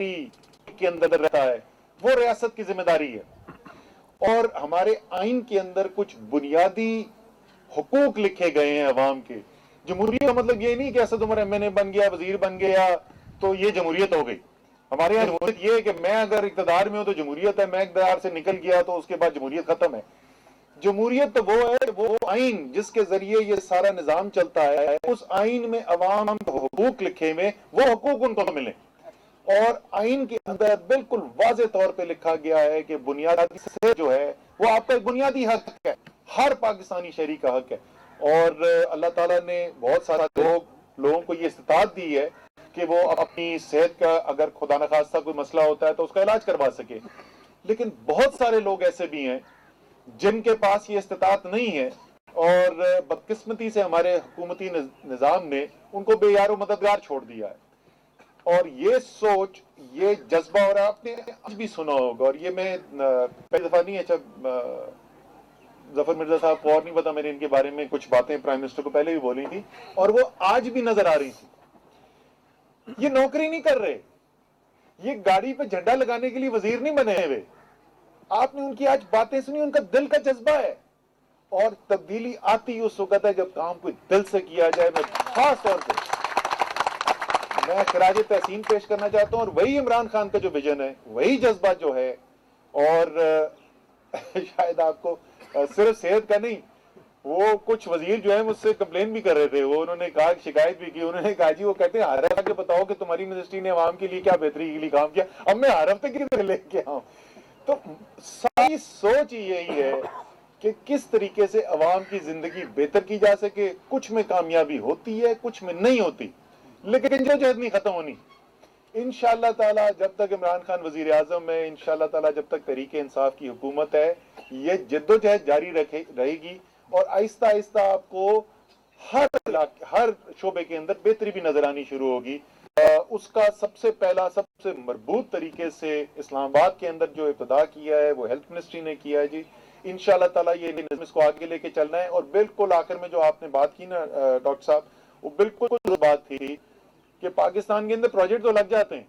के अंदर रहता है, वो रियासत की जिम्मेदारी है। और हमारे आइन के अंदर कुछ बुनियादी हुकूक लिखे गए हैं अवाम के। जमहूरियत का मतलब ये नहीं कि असद उमर एमएनए बन गया, वजीर बन गया तो ये जमहूरियत हो गई। हमारे यहाँ जमहूरियत ये है कि मैं अगर इक़्तिदार में हूं तो जमहूरियत है, मैं इक़्तिदार से निकल गया तो उसके बाद जमहूरियत खत्म है। जमहूरियत तो वो है, वो आइन जिसके जरिए ये सारा निजाम चलता है, उस आइन में अवाम हुकूक लिखे में, वो हुकूक उनको मिले। और आइन के अंदर बिल्कुल वाज़े तौर पे लिखा गया है कि बुनियादी से जो है वो आपका एक बुनियादी हक है, हर पाकिस्तानी शहरी का हक है। और अल्लाह ताला ने बहुत सारा लोगों को ये इस्तात दी है कि वो अपनी सेहत का अगर खुदा न खास्ता कोई मसला होता है तो उसका इलाज करवा सके। लेकिन बहुत सारे लोग ऐसे भी हैं जिनके पास ये इस्तात नहीं है, और बदकिस्मती से हमारे हुकूमती निज़ाम ने उनको बेयारो मददगार छोड़ दिया है। और ये सोच, ये जज्बा, और आपने आज भी सुना होगा, और ये मैं पहली दफा नहीं, अच्छा जफर मिर्जा साहब को और नहीं पता, मैंने इनके बारे में कुछ बातें प्राइम मिनिस्टर को पहले भी बोली थी और वो आज भी नजर आ रही थी। ये नौकरी नहीं कर रहे, ये गाड़ी पे झंडा लगाने के लिए वजीर नहीं बने हुए। आपने उनकी आज बातें सुनी, उनका दिल का जज्बा है। और तब्दीली आती उस वक्त है जब काम कोई दिल से किया जाए। मैं खास तौर पर मैं खराज तहसीन पेश करना चाहता हूं, और वही इमरान खान का जो विजन है, वही जज्बा जो है। और शायद आपको सिर्फ सेहत का नहीं, वो कुछ वजीर जो है मुझसे कंप्लेन भी कर रहे थे, वो उन्होंने कहा, शिकायत भी की। उन्होंने कहा जी, वो कहते हैं हर हफ्ते बताओ कि तुम्हारी मिनिस्ट्री ने अवाम के लिए क्या बेहतरी के लिए काम किया, अब मैं हर हफ्ते किधर लेके आऊं। तो सारी सोच यही है कि किस तरीके से अवाम की जिंदगी बेहतर की जा सके। कुछ में कामयाबी होती है, कुछ में नहीं होती, लेकिन जद्दोजहद नहीं खत्म होनी। इंशाअल्लाह ताला जब तक इमरान खान वजीर आजम है, इंशाअल्लाह ताला जब तक तहरीक इंसाफ की हुकूमत है, ये जद्दोजहद जारी रहेगी। और आहिस्ता आहिस्ता आपको हर शोबे के अंदर बेहतरी भी नजर आनी शुरू होगी। उसका सबसे पहला, सबसे मजबूत तरीके से इस्लामाबाद के अंदर जो इब्तिदा किया है वो हेल्थ मिनिस्ट्री ने किया है जी। इंशाअल्लाह ताला ये इसको आगे लेके चलना है। और बिल्कुल आखिर में जो आपने बात की ना डॉक्टर साहब, वो बिल्कुल बात थी कि पाकिस्तान के अंदर प्रोजेक्ट तो लग जाते हैं,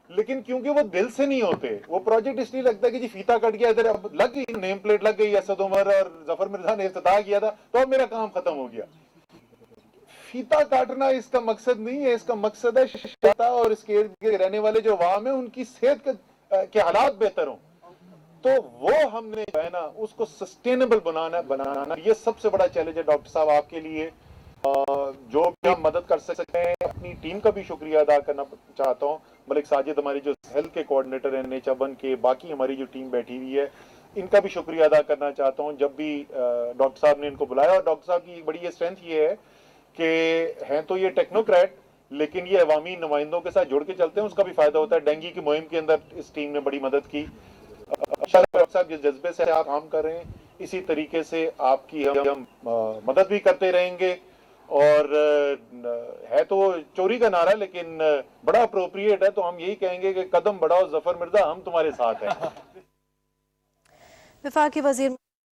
लेकिन क्योंकि वो दिल से नहीं होते, वो प्रोजेक्ट इसलिए लगता है कि जी फीता कट गया, इधर अब लग गई, नेम प्लेट लग गई, असद उमर और जफर मिर्जा ने इफ्तिताह किया था तो अब मेरा काम खत्म हो गया। फीता काटना इसका मकसद नहीं है, इसका मकसद है शता और इसके इर्द गिर्द रहने वाले जो अवाम है उनकी सेहत के हालात बेहतर हों। तो वो हमने जो है ना उसको सस्टेनेबल बनाना, ये सबसे बड़ा चैलेंज है डॉक्टर साहब आपके लिए। जो भी हम मदद कर सकते हैं, अपनी टीम का भी शुक्रिया अदा करना चाहता हूँ। मलिक साजिद हमारी जो हेल्थ के कोऑर्डिनेटर हैं नेचाबन के, बाकी हमारी जो टीम बैठी हुई है, इनका भी शुक्रिया अदा करना चाहता हूँ। जब भी डॉक्टर साहब ने इनको बुलाया, और डॉक्टर साहब की बड़ी ये स्ट्रेंथ ये है कि हैं तो ये टेक्नोक्रेट, लेकिन ये अवामी नुमाइंदों के साथ जुड़ के चलते हैं, उसका भी फायदा होता है। डेंगू की मुहिम के अंदर इस टीम ने बड़ी मदद की। डॉक्टर साहब जिस जज्बे से आप काम कर रहे हैं, इसी तरीके से आपकी हम मदद भी करते रहेंगे। और है तो चोरी का नारा, लेकिन बड़ा अप्रोप्रिएट है, तो हम यही कहेंगे कि कदम बढ़ाओ जफर मिर्जा, हम तुम्हारे साथ हैं। वफाकी वजीर